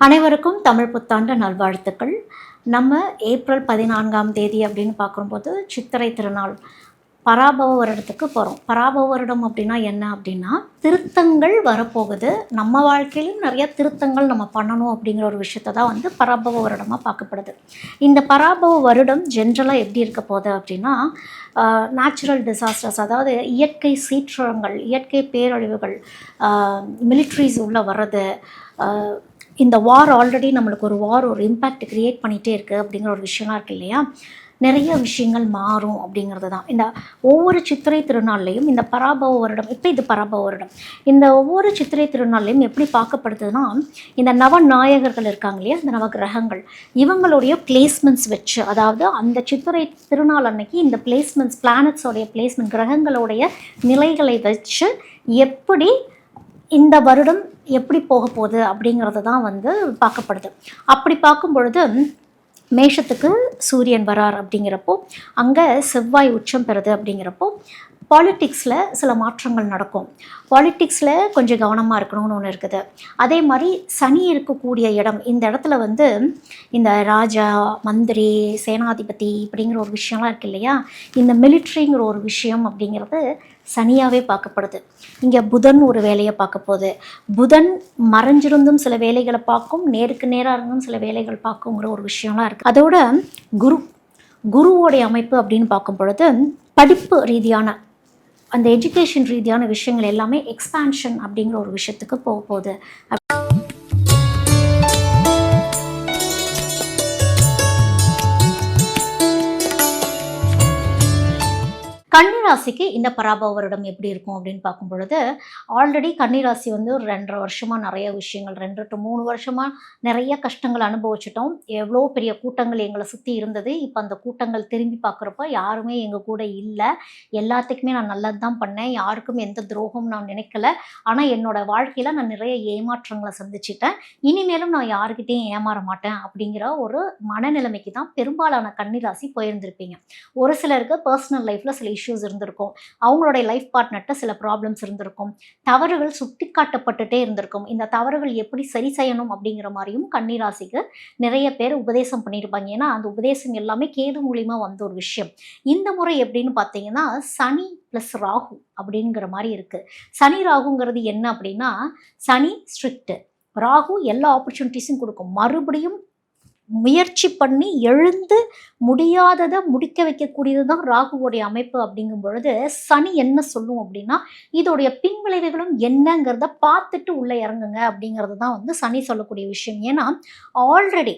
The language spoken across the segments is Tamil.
அனைவருக்கும் தமிழ் புத்தாண்டு நல்வாழ்த்துக்கள். நம்ம ஏப்ரல் 14ஆம் தேதி அப்படின்னு பார்க்கும்போது சித்திரை திருநாள் பராபவ வருடத்துக்கு போகிறோம். பராபவ வருடம் அப்படின்னா என்ன அப்படின்னா, திருத்தங்கள் வரப்போகுது. நம்ம வாழ்க்கையிலும் நிறைய திருத்தங்கள் நம்ம பண்ணணும் அப்படிங்கிற ஒரு விஷயத்தை தான் வந்து பராபவ வருடமாக பார்க்கப்படுது. இந்த பராபவ வருடம் ஜென்ரலாக எப்படி இருக்க போகுது அப்படின்னா, நேச்சுரல் டிசாஸ்டர்ஸ், அதாவது இயற்கை சீற்றங்கள், இயற்கை பேரழிவுகள், மிலிட்ரிஸ் உள்ளே வர்றது, இந்த வார் ஆல்ரெடி நம்மளுக்கு ஒரு இம்பேக்ட் க்ரியேட் பண்ணிகிட்டே இருக்குது அப்படிங்கிற ஒரு விஷயம்லாம் இருக்குது இல்லையா. நிறைய விஷயங்கள் மாறும் அப்படிங்கிறது தான். இந்த ஒவ்வொரு சித்திரை திருநாள்லையும் இந்த பராபவ வருடம், இப்போ இது பராபவ வருடம், இந்த ஒவ்வொரு சித்திரை திருநாள்லையும் எப்படி பார்க்கப்படுதுன்னா, இந்த நவநாயகர்கள் இருக்காங்க இல்லையா, இந்த நவகிரகங்கள், இவங்களுடைய பிளேஸ்மெண்ட்ஸ் வச்சு, அதாவது அந்த சித்திரை திருநாள் அன்னைக்கு இந்த பிளேஸ்மெண்ட்ஸ், பிளானட்ஸோடைய பிளேஸ்மெண்ட், கிரகங்களுடைய நிலைகளை வச்சு எப்படி இந்த வருடம் எப்படி போக போகுது அப்படிங்கிறது தான் வந்து பார்க்கப்படுது. அப்படி பார்க்கும் பொழுது மேஷத்துக்கு சூரியன் வரார் அப்படிங்கிறப்போ, அங்கே செவ்வாய் உச்சம் பெறுது அப்படிங்கிறப்போ, பாலிட்டிக்ஸில் சில மாற்றங்கள் நடக்கும். பாலிட்டிக்ஸில் கொஞ்சம் கவனமாக இருக்கணும்னு ஒன்று இருக்குது. அதே மாதிரி சனி இருக்கக்கூடிய இடம், இந்த இடத்துல வந்து இந்த ராஜா, மந்திரி, சேனாதிபதி இப்படிங்கிற ஒரு விஷயம்லாம் இருக்குது இல்லையா, இந்த மிலிட்ரிங்கிற ஒரு விஷயம் அப்படிங்கிறது சனியாகவே பார்க்கப்படுது. இங்கே புதன் ஒரு வேலையை பார்க்க போகுது. புதன் மறைஞ்சிருந்தும் சில வேலைகளை பார்க்கும், நேருக்கு நேராக இருந்தும் சில வேலைகள் பார்க்குங்கிற ஒரு விஷயம்லாம் இருக்குது. அதோட குருவோடைய அமைப்பு அப்படின்னு பார்க்கும் பொழுது, படிப்பு ரீதியான அந்த எஜுகேஷன் ரீதியான விஷயங்கள் எல்லாமே எக்ஸ்பான்ஷன் அப்படிங்கிற ஒரு விஷயத்துக்கு போக போகுது. கன்னிராசிக்கு இந்த பராபவ வருடம் எப்படி இருக்கும் அப்படின்னு பார்க்கும் பொழுது, ஆல்ரெடி கன்னிராசி வந்து ஒரு 2.5 வருஷமாக நிறைய விஷயங்கள், 2 to 3 வருஷமாக நிறைய கஷ்டங்கள் அனுபவிச்சிட்டோம். எவ்வளோ பெரிய கூட்டங்கள் எங்களை சுற்றி இருந்தது. இப்போ அந்த கூட்டங்கள் திரும்பி பார்க்குறப்ப யாருமே எங்கள் கூட இல்லை. எல்லாத்துக்குமே நான் நல்லது தான் பண்ணேன், யாருக்கும் எந்த துரோகமும் நான் நினைக்கல. ஆனால் என்னோட வாழ்க்கையில் நான் நிறைய ஏமாற்றங்களை சந்திச்சிட்டேன். இனிமேலும் நான் யாருக்கிட்டையும் ஏமாற மாட்டேன் அப்படிங்கிற ஒரு மனநிலைமைக்கு தான் பெரும்பாலான கன்னிராசி போயிருந்திருப்பீங்க. ஒரு சிலருக்கு பர்சனல் லைஃப்பில் சில இஷ்யூஸ் இருந்திருக்கும், அவங்களுடைய லைஃப் பார்ட்னர்கிட்ட சில ப்ராப்ளம்ஸ் இருந்திருக்கும், தவறுகள் சுட்டி காட்டப்பட்டுட்டே இருந்திருக்கும். இந்த தவறுகள் எப்படி சரி செய்யணும் அப்படிங்கிற மாதிரியும் கன்னிராசிக்கு நிறைய பேர் உபதேசம் பண்ணியிருப்பாங்க. ஏன்னா அந்த உபதேசம் எல்லாமே கேது மூலியமாக வந்த ஒரு விஷயம். இந்த முறை எப்படின்னு பார்த்தீங்கன்னா, சனி ப்ளஸ் ராகு அப்படிங்கிற மாதிரி இருக்குது. சனி ராகுங்கிறது என்ன அப்படின்னா, சனி ஸ்ட்ரிக்ட், ராகு எல்லா ஆப்பர்ச்சுனிட்டிஸும் கொடுக்கும். மறுபடியும் முயற்சி பண்ணி எழுந்து முடியாததை முடிக்க வைக்கக்கூடியது தான் ராகுவோடைய அமைப்பு. அப்படிங்கும் பொழுது சனி என்ன சொல்லும் அப்படின்னா, இதோடைய பின்விளைவுகளும் என்னங்கிறத பார்த்துட்டு உள்ளே இறங்குங்க அப்படிங்கிறது தான் வந்து சனி சொல்லக்கூடிய விஷயம். ஏன்னா ஆல்ரெடி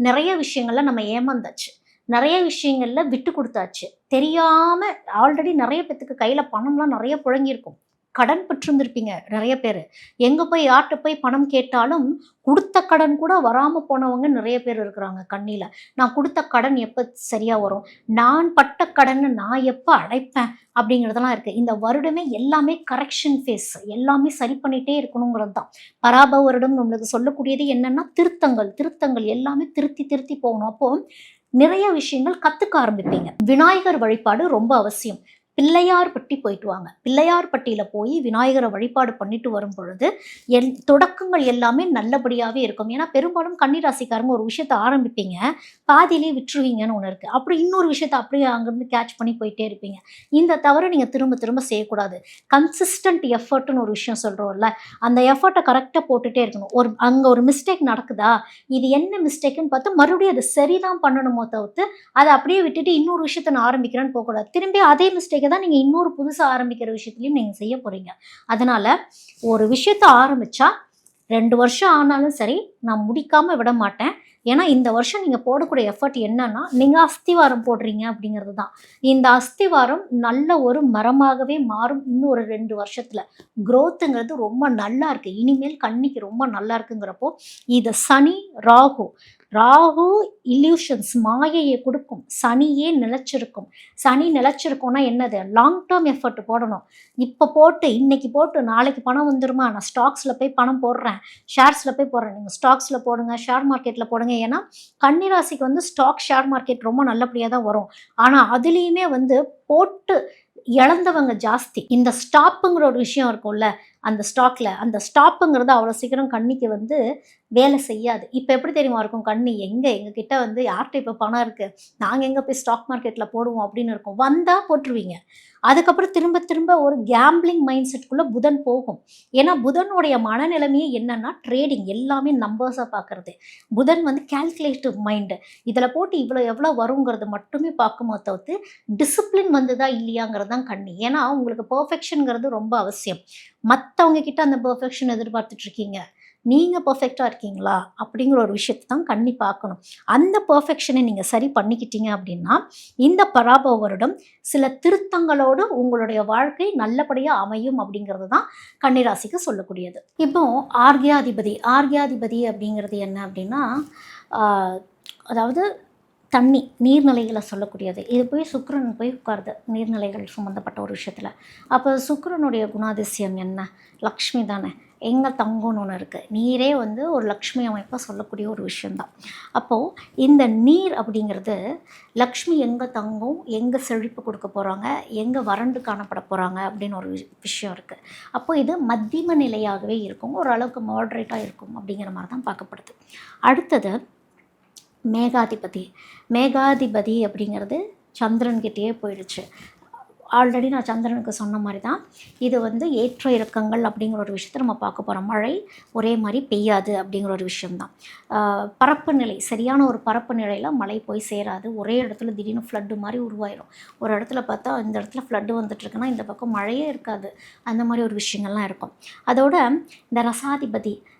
நிறைய விஷயங்கள்ல நம்ம ஏமாந்தாச்சு, நிறைய விஷயங்கள்ல விட்டு கொடுத்தாச்சு, தெரியாமல் ஆல்ரெடி நிறைய பேத்துக்கு கையில் பணம்லாம் நிறைய புழங்கியிருக்கும். கடன் பெற்றிருந்திருப்பீங்க நிறைய பேர். எங்கே போய் யார்கிட்ட போய் பணம் கேட்டாலும் கொடுத்த கடன் கூட வராமல் போனவங்க நிறைய பேர் இருக்கிறாங்க. கண்ணியில் நான் கொடுத்த கடன் எப்போ சரியாக வரும், நான் பட்ட கடனை நான் எப்போ அடைப்பேன் அப்படிங்கிறதெல்லாம் இருக்குது. இந்த வருடமே எல்லாமே கரெக்ஷன் ஃபேஸ், எல்லாமே சரி பண்ணிகிட்டே இருக்கணுங்கிறது தான் பராபவ வருடம் நம்மளுக்கு சொல்லக்கூடியது. என்னென்னா திருத்தங்கள் எல்லாமே திருத்தி போகணும். அப்போது நிறைய விஷயங்கள் கற்றுக்க ஆரம்பிப்பீங்க. விநாயகர் வழிபாடு ரொம்ப அவசியம். பிள்ளையார்பட்டி போயிட்டு வாங்க. பிள்ளையார்பட்டியில் போய் விநாயகரை வழிபாடு பண்ணிட்டு வரும் பொழுது தொடக்கங்கள் எல்லாமே நல்லபடியாகவே இருக்கும். ஏன்னா பெரும்பாலும் கன்னிராசிக்காரங்க ஒரு விஷயத்தை ஆரம்பிப்பீங்க, பாதியிலே விட்டுருவீங்கன்னு ஒன்று இருக்குது. அப்புறம் இன்னொரு விஷயத்தை அப்படியே அங்கேருந்து கேட்ச் பண்ணி போயிட்டே இருப்பீங்க. இந்த தவிர நீங்கள் திரும்ப செய்யக்கூடாது. கன்சிஸ்டன்ட் எஃபர்ட்னு ஒரு விஷயம் சொல்கிறோம்ல, அந்த எஃபர்ட்டை கரெக்டாக போட்டுகிட்டே இருக்கணும். அங்கே ஒரு மிஸ்டேக் நடக்குதா, இது என்ன மிஸ்டேக்குன்னு பார்த்து மறுபடியும் அதை சரிதான் பண்ணணுமோ தவிர்த்து அதை அப்படியே விட்டுட்டு இன்னொரு விஷயத்தை நான் ஆரம்பிக்கிறேன்னு போகக்கூடாது. திரும்பி அதே மிஸ்டேக் தான் நீங்கள் இன்னொரு புதுசாக ஆரம்பிக்கிற விஷயத்துலையும் நீங்கள் செய்ய போகிறீங்க. அதனால் ஒரு விஷயத்தை ஆரம்பித்தா 2 வருஷம் ஆனாலும் சரி, நான் முடிக்காமல் விட மாட்டேன். ஏன்னா இந்த வருஷம் நீங்கள் போடக்கூடிய எஃபர்ட் என்னன்னா, நீங்கள் அஸ்திவாரம் போடுறீங்க அப்படிங்கிறது தான். இந்த அஸ்திவாரம் நல்ல ஒரு மரமாகவே மாறும். இன்னும் ஒரு 2 வருஷத்தில் க்ரோத்துங்கிறது ரொம்ப நல்லா இருக்குது. இனிமேல் கண்ணிக்கு ரொம்ப நல்லா இருக்குங்கிறப்போ, இது சனி ராகு இல்யூஷன்ஸ், மாயையை கொடுக்கும். சனியே நிலச்சிருக்கும். சனி நிலச்சிருக்கும்னா என்னது, லாங் டேர்ம் எஃபர்ட் போடணும். இப்போ போட்டு இன்னைக்கு போட்டு நாளைக்கு பணம் வந்துருமா, நான் ஸ்டாக்ஸில் போய் பணம் போடுறேன், ஷேர்ஸில் போய் போடுறேன். நீங்கள் ஸ்டாக்ஸில் போடுங்க, ஷேர் மார்க்கெட்டில் போடுங்க. ஏன்னா கன்னிராசிக்கு வந்து ஸ்டாக், ஷேர் மார்க்கெட் ரொம்ப நல்லபடியாக தான் வரும். ஆனால் அதுலேயுமே வந்து போட்டு இழந்தவங்க ஜாஸ்தி. இந்த ஸ்டாப்புங்கிற ஒரு விஷயம் இருக்கும்ல, அந்த ஸ்டாக்ல அந்த ஸ்டாப்புங்கிறது அவ்வளோ சீக்கிரம் கன்னிக்கு வந்து வேலை செய்யாது. இப்போ எப்படி தெரியுமா இருக்கும் கன்னி, எங்ககிட்ட வந்து யார்கிட்ட இப்போ பணம் இருக்குது, நாங்கள் எங்கே போய் ஸ்டாக் மார்க்கெட்டில் போடுவோம் அப்படின்னு இருக்கும். வந்தால் போட்டுருவீங்க. அதுக்கப்புறம் திரும்ப திரும்ப ஒரு கேம்பிளிங் மைண்ட் செட்குள்ளே புதன் போகும். ஏன்னா புதனுடைய மனநிலைமையே என்னன்னா ட்ரேடிங், எல்லாமே நம்பர்ஸாக பார்க்குறது. புதன் வந்து கால்குலேட்டிவ் மைண்டு. இதில் போட்டு இவ்வளோ எவ்வளோ வருங்கிறது மட்டுமே பார்க்கும்போது தவிர்த்து டிசிப்ளின் வந்துதா இல்லையாங்கிறது தான் கண்ணி. ஏன்னா உங்களுக்கு பெர்ஃபெக்ஷனுங்கிறது ரொம்ப அவசியம். மற்றவங்க கிட்ட அந்த பெர்ஃபெக்ஷன் எதிர்பார்த்துட்ருக்கீங்க, நீங்கள் பெர்ஃபெக்டாக இருக்கீங்களா அப்படிங்கிற ஒரு விஷயத்தை தான் கண்ணி பார்க்கணும். அந்த பெர்ஃபெக்ஷனை நீங்கள் சரி பண்ணிக்கிட்டீங்க அப்படின்னா இந்த பராபவ வருடம் சில திருத்தங்களோடு உங்களுடைய வாழ்க்கை நல்லபடியாக அமையும் அப்படிங்கிறது தான் கன்னிராசிக்கு சொல்லக்கூடியது. இப்போ ஆர்கியாதிபதி அப்படிங்கிறது என்ன அப்படின்னா அதாவது தண்ணி, நீர்நிலைகளை சொல்லக்கூடியது. இது போய் சுக்கிரன் போய் உட்காருது நீர்நிலைகள் சம்மந்தப்பட்ட ஒரு விஷயத்தில். அப்போ சுக்கிரனுடைய குணாதிசயம் என்ன? லக்ஷ்மி தானே. எங்கே தங்கம்னு ஒன்று இருக்குது. நீரே வந்து ஒரு லக்ஷ்மி அமைப்பாக சொல்லக்கூடிய ஒரு விஷயந்தான். அப்போது இந்த நீர் அப்படிங்கிறது லக்ஷ்மி எங்கே தங்கும், எங்கே செழிப்பு கொடுக்க போகிறாங்க, எங்கே வறண்டு காணப்பட போகிறாங்க அப்படின்னு ஒரு விஷயம் இருக்குது. அப்போது இது மத்தியம நிலையாகவே இருக்கும், ஓரளவுக்கு மாட்ரேட்டாக இருக்கும் அப்படிங்கிற மாதிரி தான் பார்க்கப்படுது. அடுத்தது மேகாதிபதி அப்படிங்கிறது சந்திரன்கிட்டயே போயிடுச்சு. ஆல்ரெடி நான் சந்திரனுக்கு சொன்ன மாதிரி தான் இது வந்து ஏற்ற இறக்கங்கள் அப்படிங்கிற ஒரு விஷயத்தை நம்ம பார்க்க போகிறோம். மழை ஒரே மாதிரி பெய்யாது அப்படிங்கிற ஒரு விஷயம்தான். பரப்பு நிலை, சரியான ஒரு பரப்பு நிலையில் மழை போய் சேராது. ஒரே இடத்துல திடீர்னு ஃப்ளட்டு மாதிரி உருவாயிடும். ஒரு இடத்துல பார்த்தா இந்த இடத்துல ஃப்ளட்டு வந்துட்டுருக்குன்னா இந்த பக்கம் மழையே இருக்காது. அந்த மாதிரி ஒரு விஷயங்கள்லாம் இருக்கும். அதோட இந்த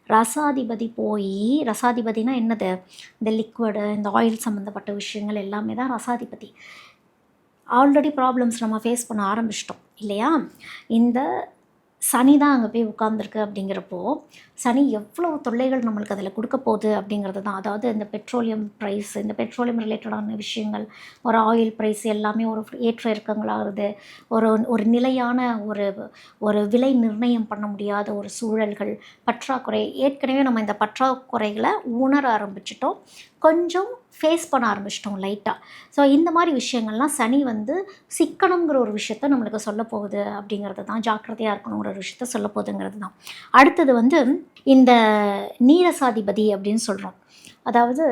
ரசாதிபதி போய், ரசாதிபதினா என்னது, இந்த லிக்விடு, இந்த ஆயில் சம்மந்தப்பட்ட விஷயங்கள் எல்லாமே தான் ரசாதிபதி. ஆல்ரெடி ப்ராப்ளம்ஸ் நம்ம ஃபேஸ் பண்ண ஆரம்பிச்சிட்டோம் இல்லையா? இந்த சனி தான் அங்கே போய் உட்கார்ந்துருக்கு. அப்படிங்கிறப்போ சனி எவ்வளோ தொல்லைகள் நம்மளுக்கு அதில் கொடுக்க போகுது அப்படிங்கிறது தான். அதாவது இந்த பெட்ரோலியம் ப்ரைஸ், இந்த பெட்ரோலியம் ரிலேட்டடான விஷயங்கள், ஒரு ஆயில் ப்ரைஸ் எல்லாமே ஒரு ஏற்ற இறக்கங்களாகிறது. ஒரு நிலையான ஒரு விலை நிர்ணயம் பண்ண முடியாத ஒரு சூழல்கள், பற்றாக்குறை. ஏற்கனவே நம்ம இந்த பற்றாக்குறைகளை உணர ஆரம்பிச்சிட்டோம், கொஞ்சம் ஃபேஸ் பண்ண ஆரம்பிச்சிட்டோம் லைட்டாக. ஸோ இந்த மாதிரி விஷயங்கள்லாம் சனி வந்து சிக்கனங்கிற ஒரு விஷயத்த நம்மளுக்கு சொல்ல போகுது அப்படிங்கிறது தான். ஜாக்கிரதையாக இருக்கணுங்கிற ஒரு விஷயத்த சொல்ல போகுதுங்கிறது தான். அடுத்தது வந்து இந்த நீரசாதிபதி அப்படின்னு சொல்கிறோம். அதாவது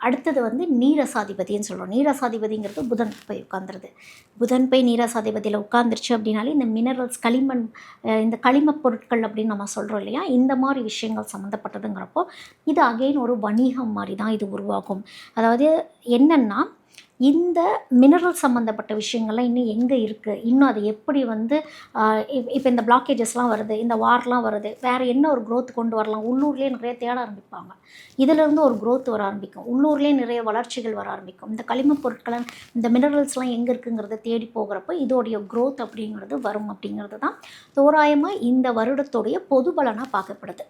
அடுத்தது வந்து நீரசாதிபதின்னு சொல்கிறோம். நீரசாதிபதிங்கிறது புதன் போய் உட்காந்துருது. புதன் போய் நீரசாதிபதியில் உட்காந்துருச்சு அப்படின்னாலே இந்த மினரல்ஸ், களிமண், இந்த களிமப் பொருட்கள் அப்படின்னு நம்ம சொல்கிறோம் இல்லையா, இந்த மாதிரி விஷயங்கள் சம்மந்தப்பட்டதுங்கிறப்போ இது அகெயின் ஒரு வணிகம் மாதிரி தான் இது உருவாகும். அதாவது என்னென்னா இந்த மினரல் சம்மந்தப்பட்ட விஷயங்கள்லாம் இன்னும் எங்கே இருக்குது, இன்னும் அது எப்படி வந்து இப்போ இந்த பிளாக்கேஜஸ்லாம் வருது, இந்த வார்லாம் வருது, வேறு என்ன ஒரு க்ரோத் கொண்டு வரலாம், உள்ளூர்லேயே நிறைய தேட ஆரம்பிப்பாங்க. இதிலேருந்து ஒரு க்ரோத் வர ஆரம்பிக்கும், உள்ளூர்லேயே நிறைய வளர்ச்சிகள் வர ஆரம்பிக்கும். இந்த களிமண் பொருட்களை, இந்த மினரல்ஸ்லாம் எங்கே இருக்குங்கிறத தேடி போகிறப்போ இதோடைய க்ரோத் அப்படிங்கிறது வரும் அப்படிங்கிறது தான் தோராயமாக இந்த வருடத்துடைய பொது பலனாக பார்க்கப்படுது.